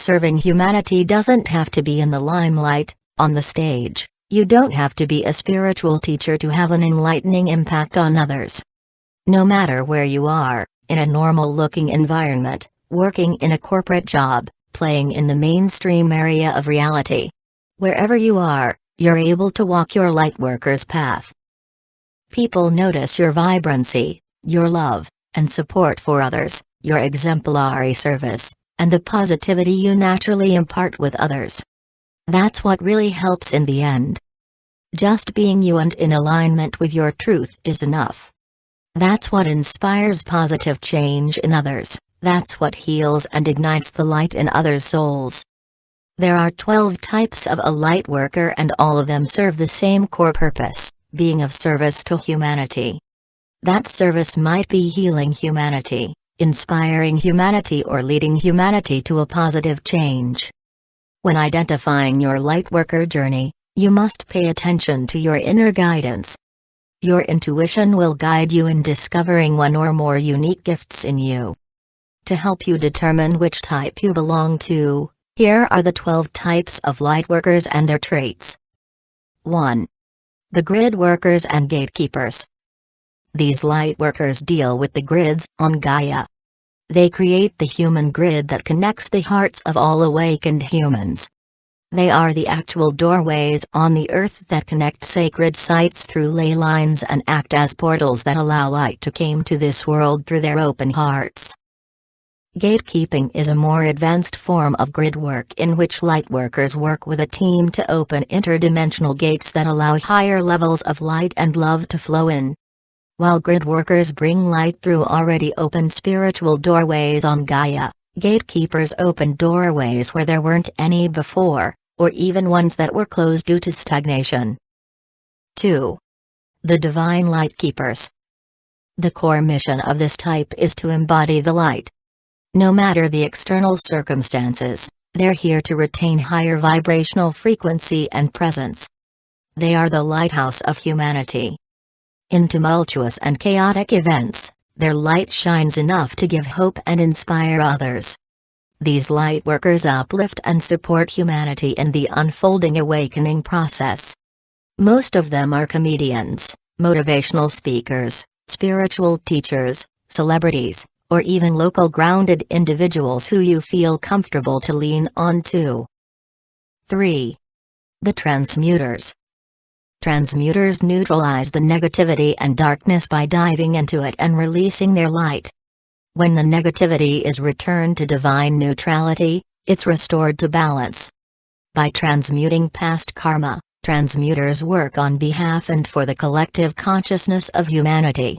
Serving humanity doesn't have to be in the limelight, on the stage. You don't have to be a spiritual teacher to have an enlightening impact on others. No matter where you are, in a normal-looking environment, working in a corporate job, playing in the mainstream area of reality. Wherever you are, you're able to walk your lightworker's path. People notice your vibrancy, your love, and support for others, your exemplary service, and the positivity you naturally impart with others. That's what really helps in the end. Just being you and in alignment with your truth is enough. That's what inspires positive change in others, that's what heals and ignites the light in others' souls. There are 12 types of a light worker and all of them serve the same core purpose, being of service to humanity. That service might be healing humanity, inspiring humanity or leading humanity to a positive change. When identifying your lightworker journey, you must pay attention to your inner guidance. Your intuition will guide you in discovering one or more unique gifts in you. To help you determine which type you belong to, here are the 12 types of lightworkers and their traits. 1. The grid workers and gatekeepers. These lightworkers deal with the grids on Gaia. They create the human grid that connects the hearts of all awakened humans. They are the actual doorways on the earth that connect sacred sites through ley lines and act as portals that allow light to come to this world through their open hearts. Gatekeeping is a more advanced form of grid work in which lightworkers work with a team to open interdimensional gates that allow higher levels of light and love to flow in. While grid workers bring light through already open spiritual doorways on Gaia, gatekeepers open doorways where there weren't any before, or even ones that were closed due to stagnation. 2. The divine lightkeepers. The core mission of this type is to embody the light. No matter the external circumstances, they're here to retain higher vibrational frequency and presence. They are the lighthouse of humanity. In tumultuous and chaotic events, their light shines enough to give hope and inspire others. These lightworkers uplift and support humanity in the unfolding awakening process. Most of them are comedians, motivational speakers, spiritual teachers, celebrities, or even local grounded individuals who you feel comfortable to lean on to. 3. The transmuters. Transmuters neutralize the negativity and darkness by diving into it and releasing their light. When the negativity is returned to divine neutrality, it's restored to balance. By transmuting past karma, transmuters work on behalf and for the collective consciousness of humanity.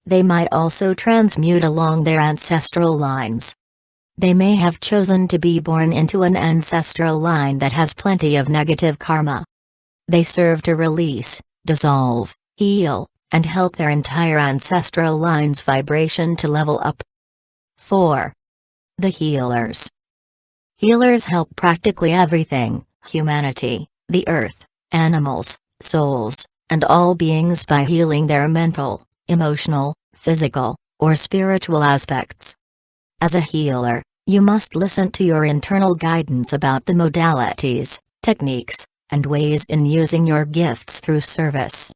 They might also transmute along their ancestral lines. They may have chosen to be born into an ancestral line that has plenty of negative karma. They serve to release, dissolve, heal, and help their entire ancestral line's vibration to level up. 4. The healers. Healers help practically everything, humanity, the earth, animals, souls, and all beings by healing their mental, emotional, physical, or spiritual aspects. As a healer, you must listen to your internal guidance about the modalities, techniques, and ways in using your gifts through service.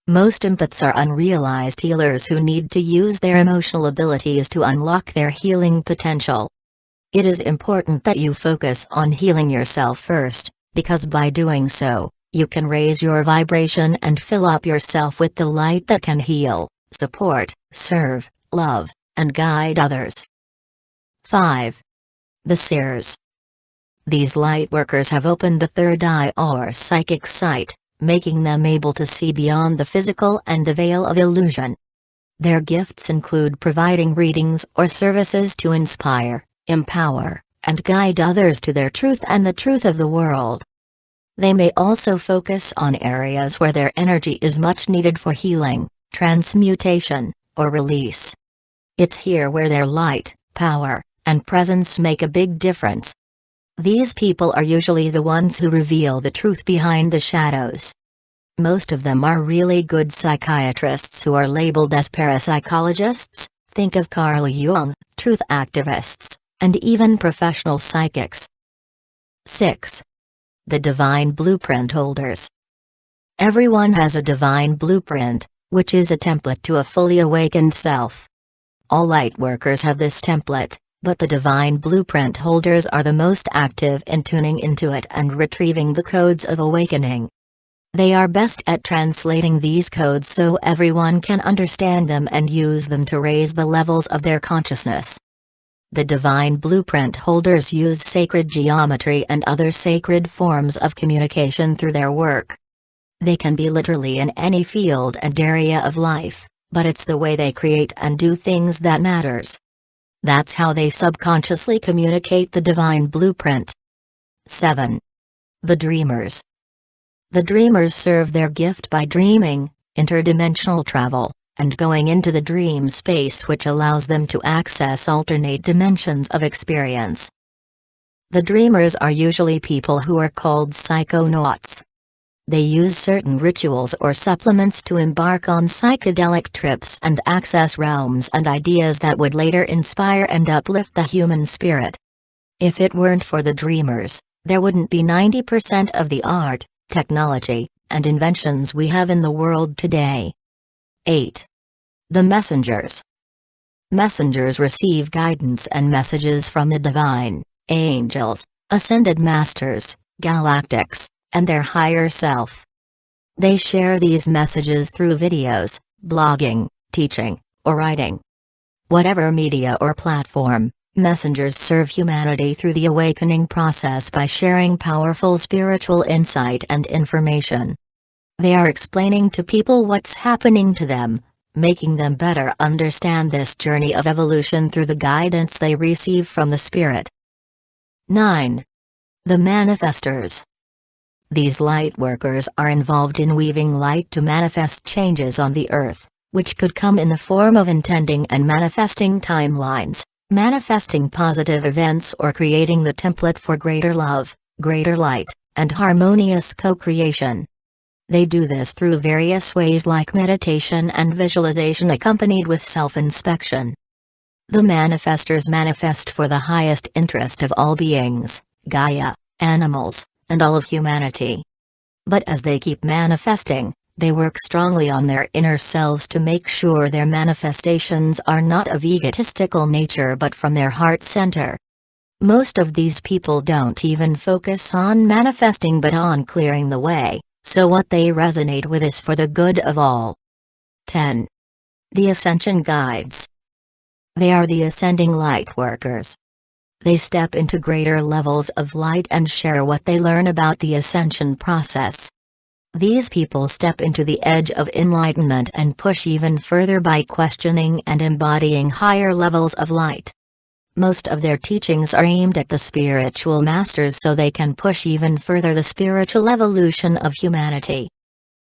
Most empaths are unrealized healers who need to use their emotional abilities to unlock their healing potential. It is important that you focus on healing yourself first, because by doing so, you can raise your vibration and fill up yourself with the light that can heal, support, serve, love, and guide others. 5. The seers. These lightworkers have opened the third eye or psychic sight, making them able to see beyond the physical and the veil of illusion. Their gifts include providing readings or services to inspire, empower, and guide others to their truth and the truth of the world. They may also focus on areas where their energy is much needed for healing, transmutation, or release. It's here where their light, power, and presence make a big difference. These people are usually the ones who reveal the truth behind the shadows. Most of them are really good psychiatrists who are labeled as parapsychologists. Think of Carl Jung, truth activists, and even professional psychics. 6. The divine blueprint holders. Everyone has a divine blueprint, which is a template to a fully awakened self. All lightworkers have this template, but the divine blueprint holders are the most active in tuning into it and retrieving the codes of awakening. They are best at translating these codes so everyone can understand them and use them to raise the levels of their consciousness. The divine blueprint holders use sacred geometry and other sacred forms of communication through their work. They can be literally in any field and area of life, but it's the way they create and do things that matters. That's how they subconsciously communicate the divine blueprint. 7. The dreamers. The dreamers serve their gift by dreaming, interdimensional travel, and going into the dream space, which allows them to access alternate dimensions of experience. The dreamers are usually people who are called psychonauts. They use certain rituals or supplements to embark on psychedelic trips and access realms and ideas that would later inspire and uplift the human spirit. If it weren't for the dreamers, there wouldn't be 90% of the art, technology, and inventions we have in the world today. 8. The messengers. Messengers receive guidance and messages from the divine, angels, ascended masters, galactics, and their higher self. They share these messages through videos, blogging, teaching, or writing. Whatever media or platform, messengers serve humanity through the awakening process by sharing powerful spiritual insight and information. They are explaining to people what's happening to them, making them better understand this journey of evolution through the guidance they receive from the Spirit. 9. The manifestors. These lightworkers are involved in weaving light to manifest changes on the earth, which could come in the form of intending and manifesting timelines, manifesting positive events, or creating the template for greater love, greater light, and harmonious co-creation. They do this through various ways like meditation and visualization accompanied with self-inspection. The manifestors manifest for the highest interest of all beings, Gaia, animals, and all of humanity. But as they keep manifesting, they work strongly on their inner selves to make sure their manifestations are not of egotistical nature but from their heart center. Most of these people don't even focus on manifesting but on clearing the way, so what they resonate with is for the good of all. 10. The Ascension Guides. They are the ascending light workers. They step into greater levels of light and share what they learn about the ascension process. These people step into the edge of enlightenment and push even further by questioning and embodying higher levels of light. Most of their teachings are aimed at the spiritual masters so they can push even further the spiritual evolution of humanity.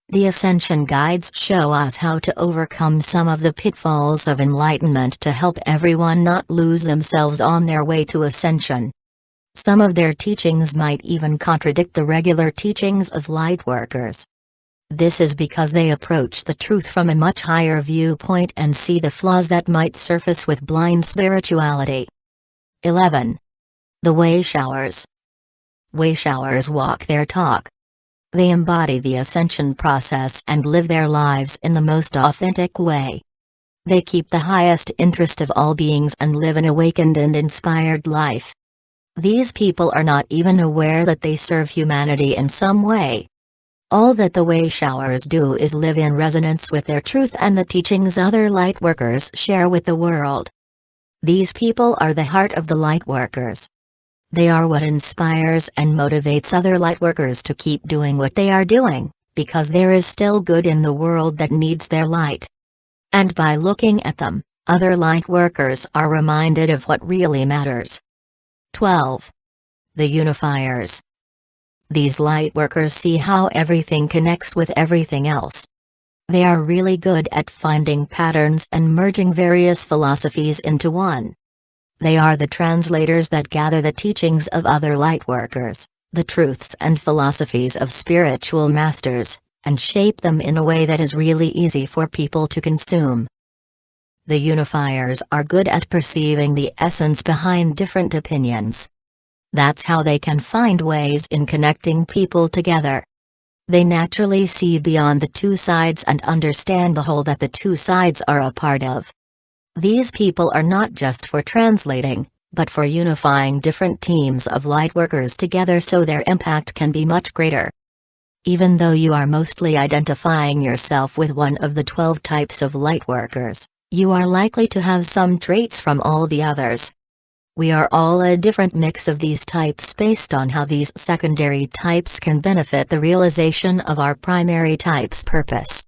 The Ascension Guides show us how to overcome some of the pitfalls of enlightenment to help everyone not lose themselves on their way to ascension. Some of their teachings might even contradict the regular teachings of lightworkers. This is because they approach the truth from a much higher viewpoint and see the flaws that might surface with blind spirituality. 11. The Wayshowers. Wayshowers walk their talk. They embody the ascension process and live their lives in the most authentic way. They keep the highest interest of all beings and live an awakened and inspired life. These people are not even aware that they serve humanity in some way. All that the Wayshowers do is live in resonance with their truth and the teachings other lightworkers share with the world. These people are the heart of the lightworkers. They are what inspires and motivates other lightworkers to keep doing what they are doing, because there is still good in the world that needs their light. And by looking at them, other lightworkers are reminded of what really matters. 12. The Unifiers. These lightworkers see how everything connects with everything else. They are really good at finding patterns and merging various philosophies into one. They are the translators that gather the teachings of other lightworkers, the truths and philosophies of spiritual masters, and shape them in a way that is really easy for people to consume. The Unifiers are good at perceiving the essence behind different opinions. That's how they can find ways in connecting people together. They naturally see beyond the two sides and understand the whole that the two sides are a part of. These people are not just for translating, but for unifying different teams of lightworkers together so their impact can be much greater. Even though you are mostly identifying yourself with one of the 12 types of lightworkers, you are likely to have some traits from all the others. We are all a different mix of these types based on how these secondary types can benefit the realization of our primary type's purpose.